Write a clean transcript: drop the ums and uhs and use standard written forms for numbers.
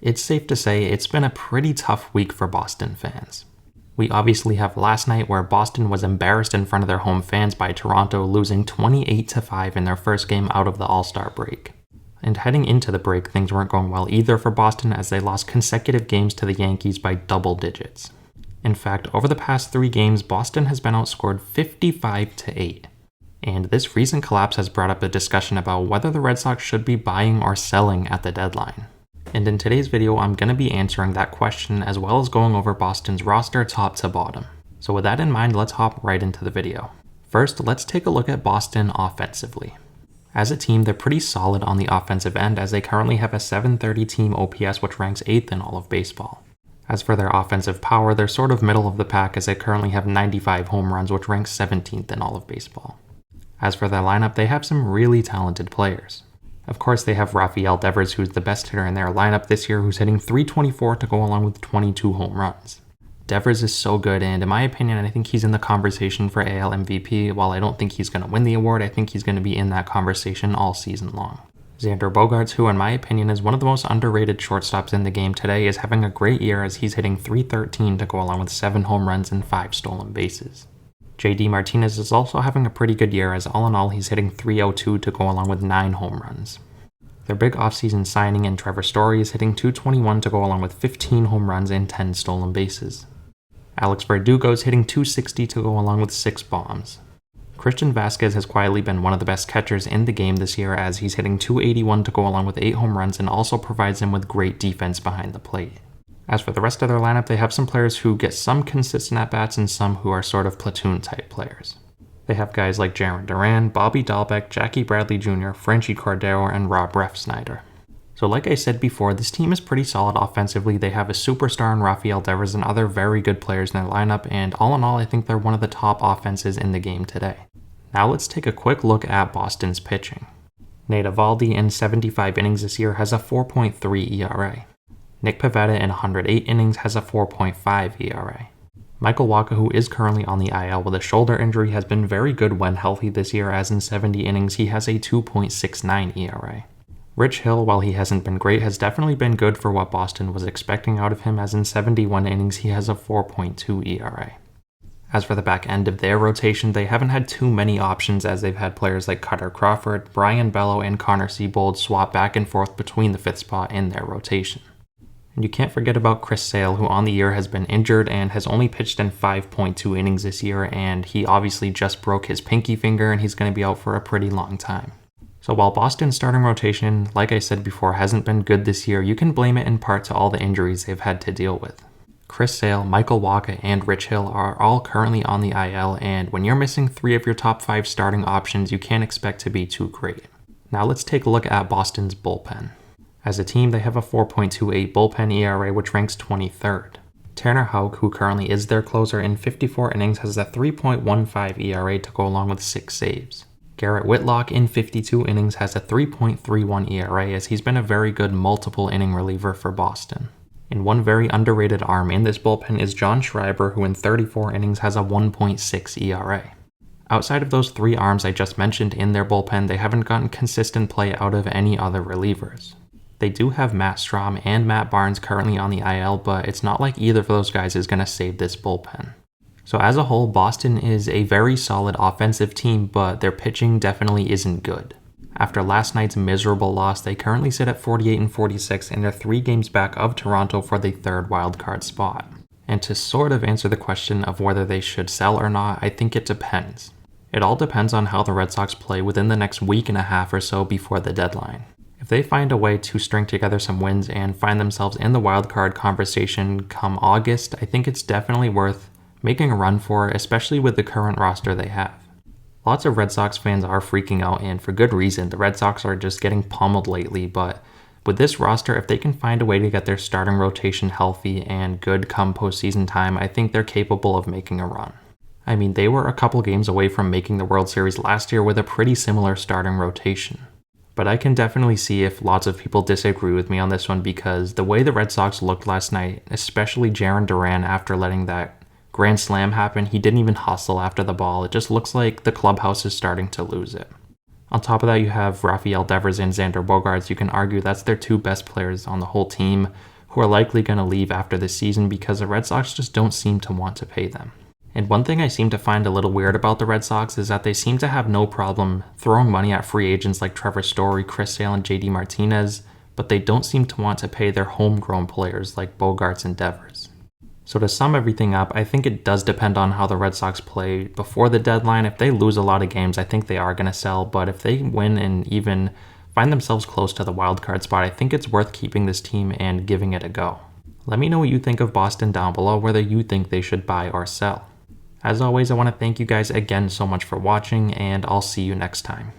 it's safe to say it's been a pretty tough week for Boston fans. We obviously have last night where Boston was embarrassed in front of their home fans by Toronto losing 28-5 in their first game out of the All-Star break. And heading into the break, things weren't going well either for Boston as they lost consecutive games to the Yankees by double digits. In fact, over the past 3 games, Boston has been outscored 55-8. And this recent collapse has brought up a discussion about whether the Red Sox should be buying or selling at the deadline. And in today's video, I'm going to be answering that question as well as going over Boston's roster top to bottom. So with that in mind, let's hop right into the video. First, let's take a look at Boston offensively. As a team, they're pretty solid on the offensive end as they currently have a .730 team OPS which ranks 8th in all of baseball. As for their offensive power, they're sort of middle of the pack as they currently have 95 home runs which ranks 17th in all of baseball. As for their lineup, they have some really talented players. Of course, they have Rafael Devers, who's the best hitter in their lineup this year, who's hitting .324 to go along with 22 home runs. Devers is so good, and in my opinion, I think he's in the conversation for AL MVP. While I don't think he's going to win the award, I think he's going to be in that conversation all season long. Xander Bogaerts, who in my opinion is one of the most underrated shortstops in the game today, is having a great year as he's hitting .313 to go along with 7 home runs and 5 stolen bases. JD Martinez is also having a pretty good year as all in all he's hitting .302 to go along with 9 home runs. Their big offseason signing in Trevor Story is hitting .221 to go along with 15 home runs and 10 stolen bases. Alex Verdugo is hitting .260 to go along with 6 bombs. Christian Vasquez has quietly been one of the best catchers in the game this year as he's hitting .281 to go along with 8 home runs and also provides him with great defense behind the plate. As for the rest of their lineup, they have some players who get some consistent at-bats and some who are sort of platoon-type players. They have guys like Jarren Duran, Bobby Dahlbeck, Jackie Bradley Jr., Franchy Cordero, and Rob Refsnyder. So like I said before, this team is pretty solid offensively. They have a superstar in Rafael Devers and other very good players in their lineup, and all in all, I think they're one of the top offenses in the game today. Now let's take a quick look at Boston's pitching. Nate Eovaldi in 75 innings this year has a 4.3 ERA. Nick Pivetta in 108 innings has a 4.5 ERA. Michael Wacha, who is currently on the IL with a shoulder injury, has been very good when healthy this year as in 70 innings he has a 2.69 ERA. Rich Hill, while he hasn't been great, has definitely been good for what Boston was expecting out of him as in 71 innings he has a 4.2 ERA. As for the back end of their rotation, they haven't had too many options as they've had players like Cutter Crawford, Brian Bello, and Connor Seabold swap back and forth between the 5th spot in their rotation. And you can't forget about Chris Sale, who on the year has been injured and has only pitched in 5.2 innings this year, and he obviously just broke his pinky finger and he's going to be out for a pretty long time. So while Boston's starting rotation, like I said before, hasn't been good this year, you can blame it in part to all the injuries they've had to deal with. Chris Sale, Michael Wacha, and Rich Hill are all currently on the IL, and when you're missing 3 of your top 5 starting options, you can't expect to be too great. Now let's take a look at Boston's bullpen. As a team, they have a 4.28 bullpen ERA, which ranks 23rd. Tanner Houck, who currently is their closer in 54 innings, has a 3.15 ERA to go along with 6 saves. Garrett Whitlock in 52 innings has a 3.31 ERA as he's been a very good multiple inning reliever for Boston. And one very underrated arm in this bullpen is John Schreiber, who in 34 innings has a 1.6 ERA. Outside of those 3 arms I just mentioned in their bullpen, they haven't gotten consistent play out of any other relievers. They do have Matt Strahm and Matt Barnes currently on the IL, but it's not like either of those guys is going to save this bullpen. So as a whole, Boston is a very solid offensive team, but their pitching definitely isn't good. After last night's miserable loss, they currently sit at 48-46 and they're 3 games back of Toronto for the 3rd wildcard spot. And to sort of answer the question of whether they should sell or not, I think it depends. It all depends on how the Red Sox play within the next week and a half or so before the deadline. If they find a way to string together some wins and find themselves in the wildcard conversation come August, I think it's definitely worth making a run for, especially with the current roster they have. Lots of Red Sox fans are freaking out, and for good reason. The Red Sox are just getting pummeled lately, but with this roster, if they can find a way to get their starting rotation healthy and good come postseason time, I think they're capable of making a run. I mean, they were a couple games away from making the World Series last year with a pretty similar starting rotation. But I can definitely see if lots of people disagree with me on this one because the way the Red Sox looked last night, especially Jarren Duran after letting that grand slam happen, he didn't even hustle after the ball. It just looks like the clubhouse is starting to lose it. On top of that, you have Rafael Devers and Xander Bogaerts. You can argue that's their two best players on the whole team, who are likely going to leave after this season because the Red Sox just don't seem to want to pay them. And one thing I seem to find a little weird about the Red Sox is that they seem to have no problem throwing money at free agents like Trevor Story, Chris Sale, and JD Martinez, but they don't seem to want to pay their homegrown players like Bogaerts and Devers. So to sum everything up, I think it does depend on how the Red Sox play before the deadline. If they lose a lot of games, I think they are going to sell, but if they win and even find themselves close to the wild card spot, I think it's worth keeping this team and giving it a go. Let me know what you think of Boston down below, whether you think they should buy or sell. As always, I want to thank you guys again so much for watching, and I'll see you next time.